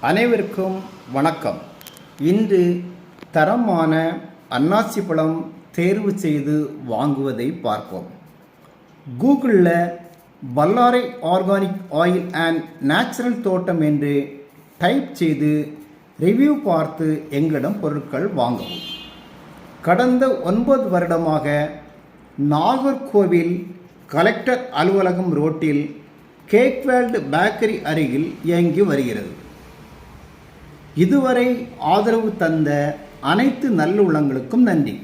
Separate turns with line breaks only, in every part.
அனைவருக்கும் வணக்கம். இன்று தரமான அன்னாசி பழம் தேர்வு செய்து வாங்குவதை பார்ப்போம். கூகுளில் பல்லாரை ஆர்கானிக் ஆயில் அண்ட் நேச்சுரல் தோட்டம் என்று டைப் செய்து ரிவ்யூ பார்த்து எங்களிடம் பொருட்கள் வாங்கவும். கடந்த 9 வருடமாக நாகர்கோவில் கலெக்டர் அலுவலகம் ரோட்டில் கேக்வேல்டு பேக்கரி அருகில் இயங்கி வருகிறது. இதுவரை ஆதரவு தந்த அனைத்து நல்லுள்ளங்களுக்கும் நன்றி.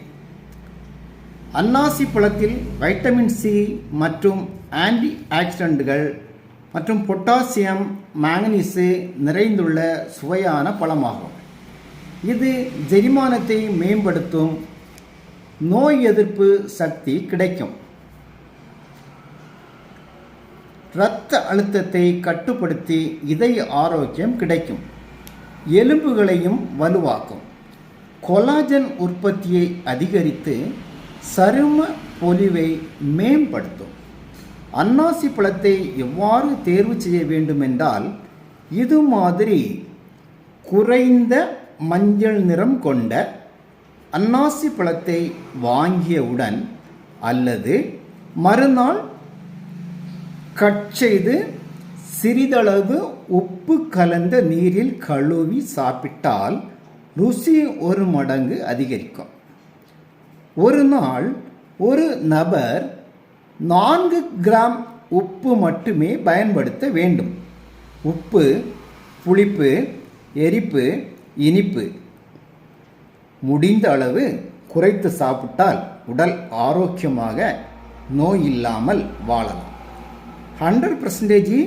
அன்னாசி பழத்தில் வைட்டமின் சி மற்றும் ஆன்டி ஆக்சிடென்ட்கள் மற்றும் பொட்டாசியம் மாங்கனீசு நிறைந்துள்ள சுவையான பழமாகும். இது செரிமானத்தை மேம்படுத்தும், நோய் எதிர்ப்பு சக்தி கிடைக்கும், இரத்த அழுத்தத்தை கட்டுப்படுத்தி இதய ஆரோக்கியம் கிடைக்கும், எலும்புகளையும் வலுவாக்கும், கொலாஜன் உற்பத்தியை அதிகரித்து சரும பொலிவை மேம்படுத்தும். அன்னாசி பழத்தை எவ்வாறு தேர்வு செய்ய வேண்டும் என்றால், இது மாதிரி குறைந்த மஞ்சள் நிறம் கொண்ட அன்னாசி பழத்தை வாங்கியவுடன் அல்லது மறுநாள் கட் செய்து சிறிதளவு உப்பு கலந்த நீரில் கழுவி சாப்பிட்டால் ருசி 1 மடங்கு அதிகரிக்கும். ஒரு நாள் ஒரு நபர் 4 கிராம் உப்பு மட்டுமே பயன்படுத்த வேண்டும். உப்பு, புளிப்பு, எரிப்பு, இனிப்பு முடிந்த அளவு குறைத்து சாப்பிட்டால் உடல் ஆரோக்கியமாக நோய் இல்லாமல் வாழலாம். 100%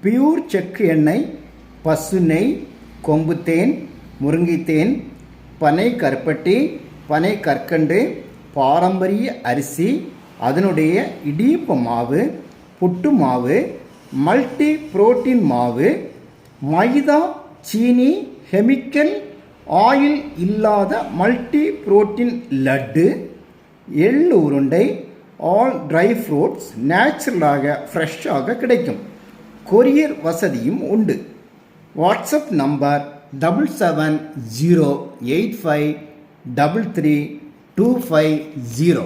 பியூர் செக்கு எண்ணெய், பசு நெய், கொம்புத்தேன், முருங்கைத்தேன், பனை கருப்பட்டி, பனை கற்கண்டு, பாரம்பரிய அரிசி, அதனுடைய இடியப்ப மாவு, புட்டு மாவு, மல்டி புரோட்டீன் மாவு, மைதா, சீனி, கெமிக்கல் ஆயில் இல்லாத மல்டி புரோட்டீன் லட்டு, எள்ளு உருண்டை, ஆல் ட்ரை ஃப்ரூட்ஸ் நேச்சுரலாக ஃப்ரெஷ்ஷாக கிடைக்கும். கொரியர் வசதியும் உண்டு. WhatsApp number 7708533250.